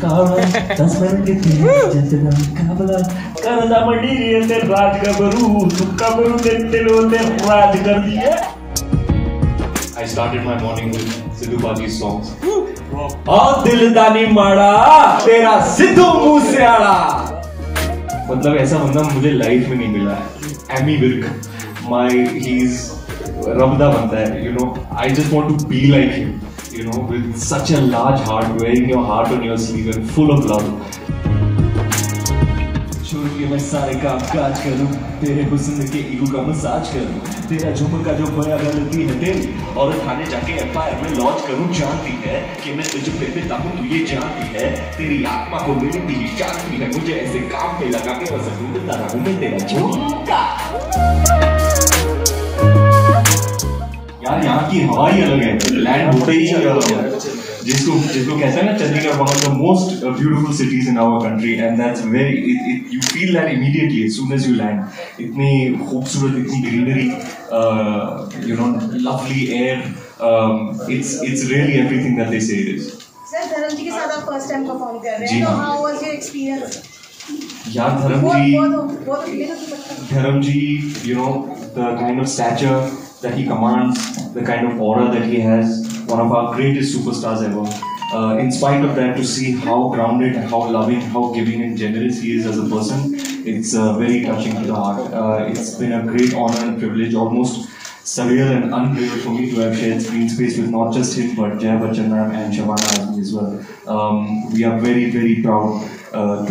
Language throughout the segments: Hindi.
कावला 10 मिनट के जंतन कावला करदा मंडी ते राज गबरू तुक्का बरू तेलो ते राज कर दिए. I started my morning with Sidhu Baji's songs. दिलदानी माड़ा तेरा सिद्धू मूसेवाला. मतलब ऐसा बंदा मुझे लाइफ में नहीं मिला है. एमी विर्क, he's रबदा बनता है. You know, I just want to be like him. You know, with such a large heart, wearing your heart on your sleeve and full of love. छोड़ के मैं सारे काम काज करूं, तेरे हुस्न के ईगो का मसाज करूं, तेरा झुमका जो खोया गलती है तेरी, और थाने जाके एफआईआर में लॉन्च करूं. जानती है कि मैं तुझ पे फिदा हूं, तू ये जानती है तेरी आत्मा को मेरी दी शांति है. मुझे ऐसे काम पे लगा के बस ढूंढता रहूं मैं तेरा झुमका. यार यहाँ की हवा ही अलग है. लैंड होते ही जिसको कहते हैं ना Chandigarh one of the most beautiful cities in our country, and that's very you feel that immediately as soon as you land. इतनी खूबसूरत, इतनी greenery, you know, lovely air. It's really everything that they say it is. Sir, धर्म जी के साथ आप first time perform कर रहे हैं, तो how was your experience? यार धर्म जी, you know, the kind of stature that he commands, the kind of aura that he has, one of our greatest superstars ever. In spite of that, to see how grounded, how loving, how giving and generous he is as a person, it's very touching to the heart. It's been a great honor and privilege, almost surreal and unreal for me to have shared screen space with not just him but Jaya Bachchan ma'am and Shabana Azmi as well. We are very, very proud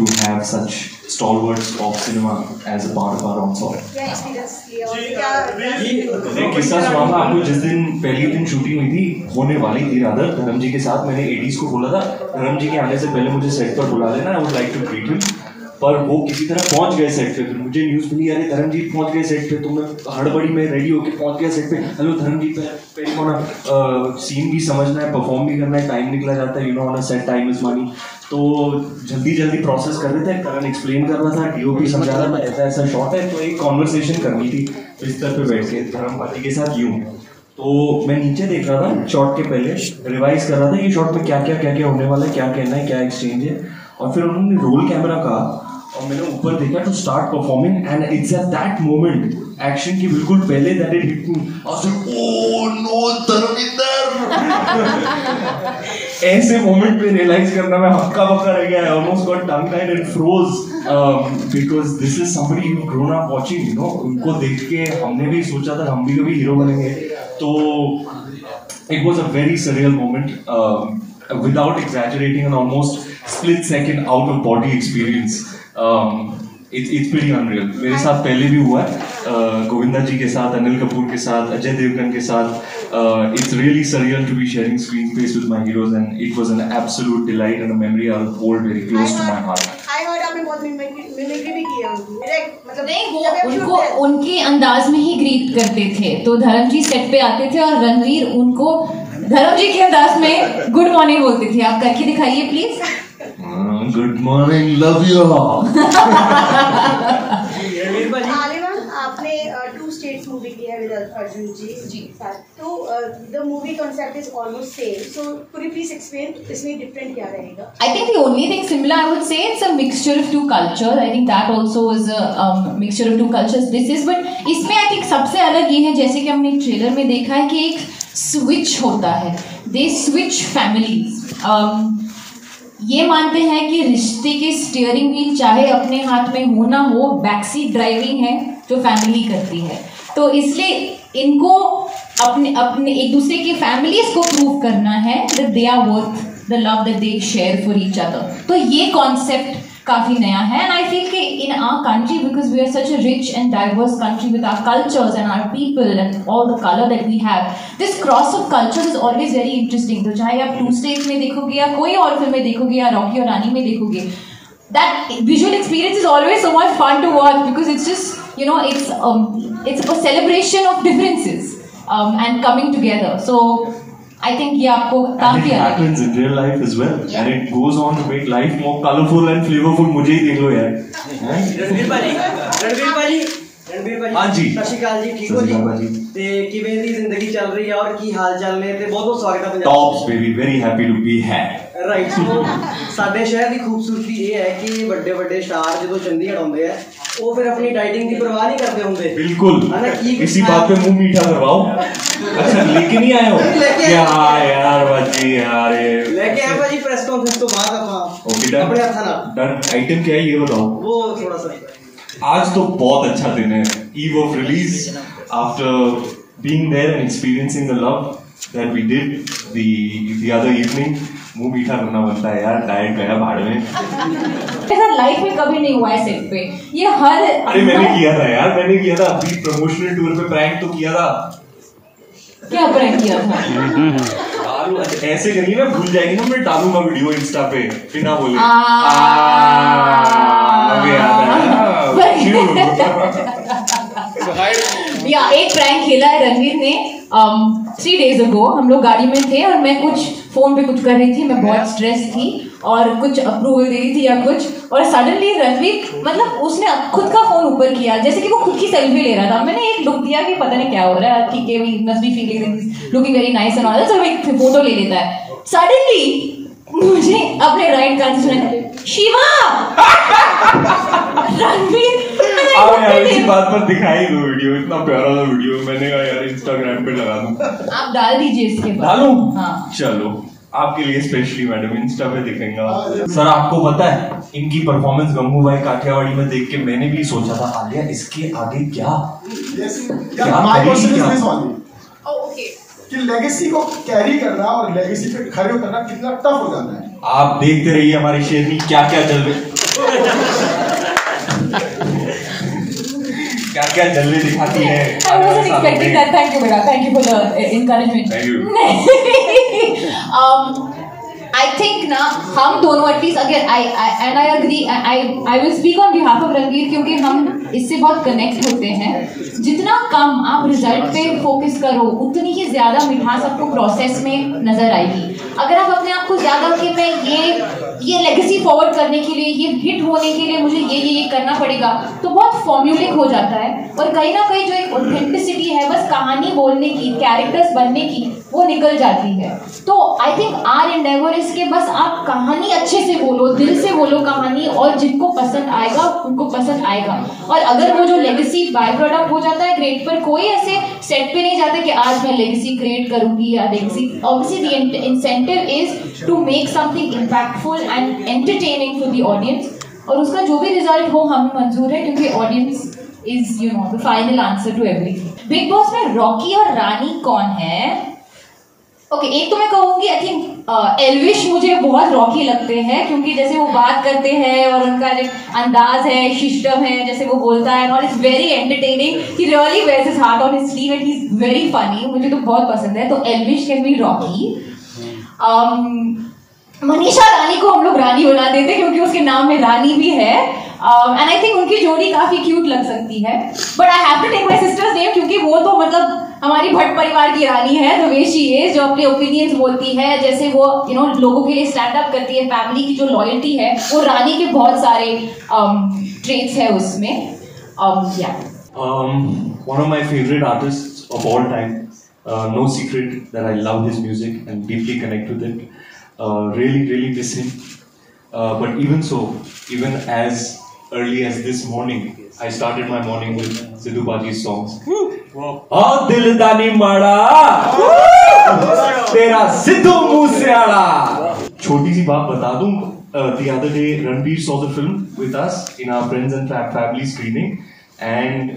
to have such stalwarts of cinema as a part of our ensemble. एक किस्सा सुनाऊंगा आपको. जिस दिन पहली दिन शूटिंग हुई थी, होने वाली थी रादर, धर्म जी के साथ मैंने एडीज को बोला था धर्म जी के आने से पहले मुझे सेट पर बुला लेना, I would like to treat him. पर वो किसी तरह पहुंच गए सेट पे. फिर मुझे न्यूज़ मिली, अरे धर्म जी पहुंच गए सेट पे. तो मैं हड़बड़ी में रेडी होके पहुंच गया सेट पे. हेलो धर्म जी, पहले होना सीन भी समझना है, परफॉर्म भी करना है, टाइम निकला जाता है, you know, on a set time is money. तो जल्दी प्रोसेस कर रहे थे. करण एक्सप्लेन कर रहा था, डीओपी समझा रहा था, ऐसा शॉट है. तो एक कॉन्वर्सेशन करनी थी बिस्तर पे बैठ के धर्म पाजी के साथ यूं. तो मैं नीचे देख रहा था, शॉट के पहले रिवाइज कर रहा था कि शॉट में क्या क्या होने वाला है, क्या कहना है, क्या एक्सचेंज है. और फिर उन्होंने रोल कैमरा कहा और मैंने ऊपर देखा to start performing, and it's at that moment, action की बिल्कुल पहले, that it hit me. Oh no Dharmendra. ऐसे मोमेंट पे रियलाइज करना मैं हक्का बक्का रह गया. I almost got tongue tied and froze because this is somebody you've grown up watching, you know. उनको देख के हमने भी सोचा था हम भी कभी हीरो बनेंगे. तो it was a very surreal moment, without exaggerating, an almost split second out of body experience. It's pretty unreal. मेरे साथ पहले भी हुआ है, गोविंदा जी के साथ, अनिल कपूर के साथ, अजय देवगन के साथ. It's really surreal to be sharing screen space with my heroes, and it was an absolute delight and a memory I'll hold very close to my heart. I heard आपने बहुत मिमिक्री भी की है उनकी. मतलब नहीं, वो उनको उनके अंदाज में ही ग्रीट करते थे. तो धर्म जी सेट पे आते थे और रणवीर उनको धर्म जी के अंदाज में गुड मॉर्निंग बोलते थे. आप करके दिखाइए please. Good morning, love you all. आपने 2 states मूवी की है विद अर्जुन जी साथ. तो the movie concept is almost same. So could you please explain इसमें डिफरेंट क्या रहेगा? I think the only thing similar I would say it's a mixture of two cultures. I think that also is a mixture of two cultures. This is, but इसमें I think सबसे अलग ये है, जैसे कि हमने ट्रेलर में देखा है कि एक स्विच होता है. They switch families. ये मानते हैं कि रिश्ते के स्टीयरिंग व्हील चाहे अपने हाथ में हो ना हो, बैकसीट ड्राइविंग है जो फैमिली करती है. तो इसलिए इनको अपने एक दूसरे की फैमिलीज को प्रूव करना है that they are worth the love that they share for each other. तो ये कॉन्सेप्ट काफी नया है. एंड आई फील कि in our country, because we are such a rich and diverse country with our cultures and our people and all the colour that we have, this cross of culture is always very interesting. तो चाहे आप 2 States में देखोगे या कोई और फिल्म में देखोगे या रॉकी और रानी में देखोगे, that visual experience is always so much fun to watch because it's just, you know, it's a celebration of differences and coming together. So I think ये आपको काफी it happens in real life as well, and it goes on to make life more colorful and flavorful. मुझे ही देख लो यार. रणवीर भाजी, हाँ जी, सत श्री अकाल जी, ठीक हो जी? ਤੇ ਕਿਵੇਂ ਦੀ ਜ਼ਿੰਦਗੀ ਚੱਲ ਰਹੀ ਹੈ ਔਰ ਕੀ ਹਾਲ ਚਾਲ ਨੇ ਤੇ ਬਹੁਤ ਬਹੁਤ ਸਵਾਗਤ ਹੈ ਪੰਜਾਬ टॉप्स baby very happy to be है ਰਾਈਟ ਸੋ ਸਾਡੇ ਸ਼ਹਿਰ ਦੀ ਖੂਬਸੂਰਤੀ ਇਹ ਹੈ ਕਿ ਵੱਡੇ ਵੱਡੇ ਸਟਾਰ ਜਦੋਂ ਚੰਡੀਗੜ੍ਹ ਆਉਂਦੇ ਆ ਉਹ ਫਿਰ ਆਪਣੀ ਡਾਈਟਿੰਗ ਦੀ परवाह नहीं करते होंगे बिल्कुल है ना, की कुछ इसी है? बात पे मुंह मीठा करवाओ अच्छा लेके नहीं आए हो लेके क्या आए। यार बाजी यार लेके आए भाजी प्रेस कॉन्फ्रेंस तो बाद ओके अपने डन हथा ना डन आइटम क्या है ये बताओ वो थोड़ा सा आज तो बहुत अच्छा दिन है eve of release after being there and experiencing the love that we did the other evening मुंह मीठा करना बनता है यार डाइट गया भाड़ में ऐसा लाइफ में कभी नहीं हुआ है सेट पे ये हर अरे मैंने किया था यार मैंने किया था अभी प्रमोशनल टूर पे प्रैंक तो किया था क्या प्रैंक किया था डालू ऐसे करिए ना भूल जाएंगे ना मैं डालूंगा वीडियो इंस्टा पे बिना बोले अबे याद आया या एक प्रैंक खेला है रणवीर ने 3 days ago हम लोग गाड़ी में थे और मैं कुछ फोन पे कुछ कर रही थी मैं बहुत स्ट्रेस थी और कुछ अप्रूवल दे रही थी या कुछ और सडनली रणवीर मतलब उसने खुद का फोन ऊपर किया जैसे कि वो खुद की सेल्फी ले रहा था मैंने एक लुक दिया कि पता नहीं क्या हो रहा है ठीक है we must be feeling looking very nice and also एक फोटो ले लेता है सडनली मुझे अपने राइट कान से सुना शिवा रणवीर अब यार इसी बात पर दिखाई दो वीडियो इतना प्यारा था वीडियो मैंने कहा यार इंस्टाग्राम पे लगा दूं आप डाल दीजिए इसके बाद डालूं हाँ चलो आपके लिए स्पेशली मैडम इंस्टा पे दिखेगा सर आपको पता है इनकी परफॉर्मेंस गंगू भाई काठियावाड़ी में देख के मैंने भी सोचा था आलिया इसके आगे क्या ओके कि लेगेसी को कैरी करना और लेगेसी पे खड़े उतरना कितना टफ हो जाता है आप देखते रहिए हमारे शेर में क्या क्या चल रहे क्या क्या जल्दी दिखाती है I wasn't expecting that. Thank you, beta. Thank you for the encouragement. Thank you. I think ना हम दोनों एटलीस्ट अगर I agree I will speak on behalf of Ranveer क्योंकि हम इससे बहुत कनेक्ट होते हैं जितना कम आप रिजल्ट पे फोकस करो उतनी ही ज्यादा मिठास आपको प्रोसेस में नजर आएगी अगर आप अपने आप को ज्यादा कि मैं ये लेगेसी फॉरवर्ड करने के लिए ये हिट होने के लिए मुझे ये करना पड़ेगा तो बहुत फॉर्म्यूलिक हो जाता है और कहीं ना कहीं जो एक ऑथेंटिसिटी है बस कहानी बोलने की कैरेक्टर्स बनने की वो निकल जाती है तो आई थिंक आर एंडेवर इसके बस आप कहानी अच्छे से बोलो दिल से बोलो कहानी और जिनको पसंद आएगा उनको पसंद आएगा और अगर वो जो लेगेसी बाय प्रोडक्ट हो जाता है ग्रेट पर कोई ऐसे सेट पे नहीं जाता कि आज मैं लेगेसी क्रिएट करूंगी या legacy obviously the incentive is to make something impactful and entertaining for the audience और उसका जो भी रिजल्ट हो हमें मंजूर है क्योंकि audience is you know the final answer to everything Bigg Boss में रॉकी और रानी कौन है ओके एक तो मैं कहूंगी आई थिंक एल्विश मुझे बहुत रॉकी लगते हैं क्योंकि जैसे वो बात करते हैं और उनका जो अंदाज है सिस्टम है जैसे वो बोलता है और it's very entertaining he really wears his heart on his sleeve and he is very funny मुझे तो बहुत पसंद है तो एल्विश कैन बी रॉकी मनीषा रानी को हम लोग रानी बना देते क्योंकि उसके नाम में रानी भी है एंड आई थिंक उनकी जोड़ी काफी क्यूट लग सकती है but I have to take my sister's name क्योंकि वो तो मतलब हमारी भट्ट परिवार की रानी है द वे शी इज जो अपने ओपिनियंस बोलती है जैसे वो यू नो लोगों के लिए स्टैंड अप करती है फैमिली की जो लॉयल्टी है वो रानी के बहुत सारे ट्रेट्स है उसमें one of my favorite artists of all time no secret that I love his music and deeply connect with it really miss him but even as early as this morning I started my morning with Sidhu Baji's songs हाँ दिल दानी माड़ा तेरा सिद्धू मूसेवाला छोटी सी बात बता दूं the other day Ranveer saw the film with us in our friends and family screening and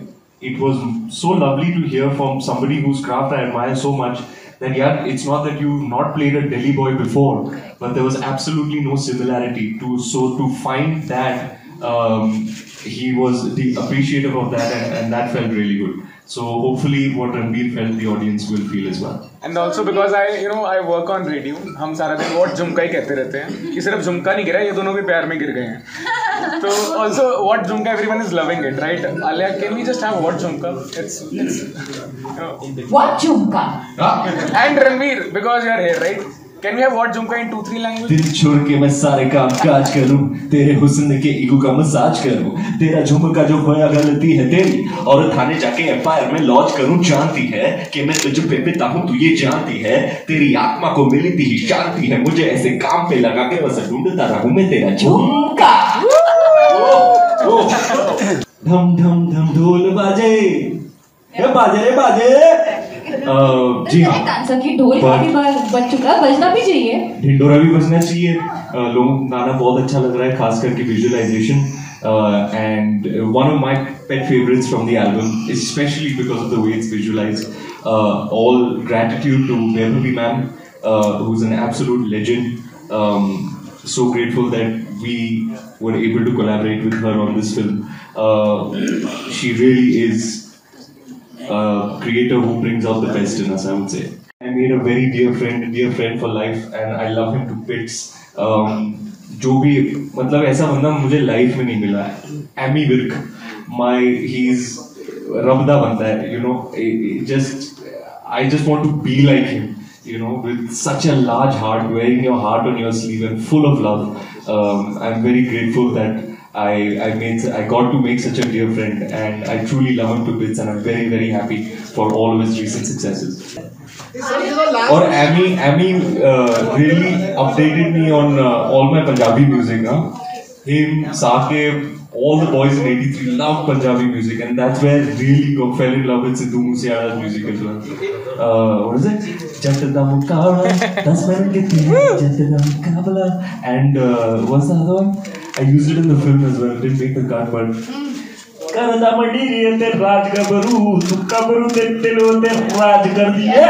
it was so lovely to hear from somebody whose craft I admire so much that yeah it's not that you've not played a Delhi boy before but there was absolutely no similarity to find that he was appreciative of that and that felt really good so hopefully what Ranveer felt the audience will feel as well and also because I work on radio हम सारा दिन what झुमका ही कहते रहते हैं कि सिर्फ झुमका नहीं गिरा ये दोनों भी प्यार में गिर गए हैं तो also what झुमका everyone is loving it right Alia can we just have what झुमका it's what झुमका and Ranveer because you are here right Can we have what Jhumka in 2-3 languages? दिल छोड़ के मैं सारे काम काज करूं, तेरे हुस्न के ईगो का मसाज करूं, तेरा झुमका जो खोया गलती है तेरी, और थाने जाके एफआईआर में लॉन्च करूं। जानती है कि मैं तुझ पे पिता हूं, तू ये जानती है, तेरी आत्मा को मिली थी शांति है, मुझे ऐसे काम पे लगा के बस ढूंढता रहूं मैं तेरा झुमका। धम धम धम ढोल बाजे, ये बाजे रे बाजे। जी हाँ, आंसर की ढोल काफी बार बज चुका, बजना भी चाहिए, ढिंडोरा भी बजना चाहिए। लोगों को गाना बहुत अच्छा लग रहा है, खास करके visualisation, and one of my pet favourites from the album, specially because of the way it's visualised. All gratitude to Baby ma'am, who is an absolute legend. So grateful that we were able to collaborate with her on this film. She really is a creator who brings out the best in us, I would say. I made a very dear friend for life, and I love him to bits. जो भी मतलब ऐसा बंदा मुझे लाइफ में नहीं मिला है, एमी विर्क, he's रबदा बनता है, you know, I just want to be like him. You know, with such a large heart, wearing your heart on your sleeve and full of love. I'm very grateful that I got to make such a dear friend, and I truly love him to bits, and I'm very, very happy for all of his recent successes. Or Amy really updated me on all my Punjabi music. Him, Saqib, all the boys in 83 love Punjabi music, and that's where I really fell in love with Sidhu Moosewala's music as well. What is it? Jat da Mukabla, das mein gite, Jat da Mukabla, and what's the other one? I used it in the film as well. Didn't make the cut, but Karda mandiri te Raj Gabru, Tukabru te Telo te Raj kar diye.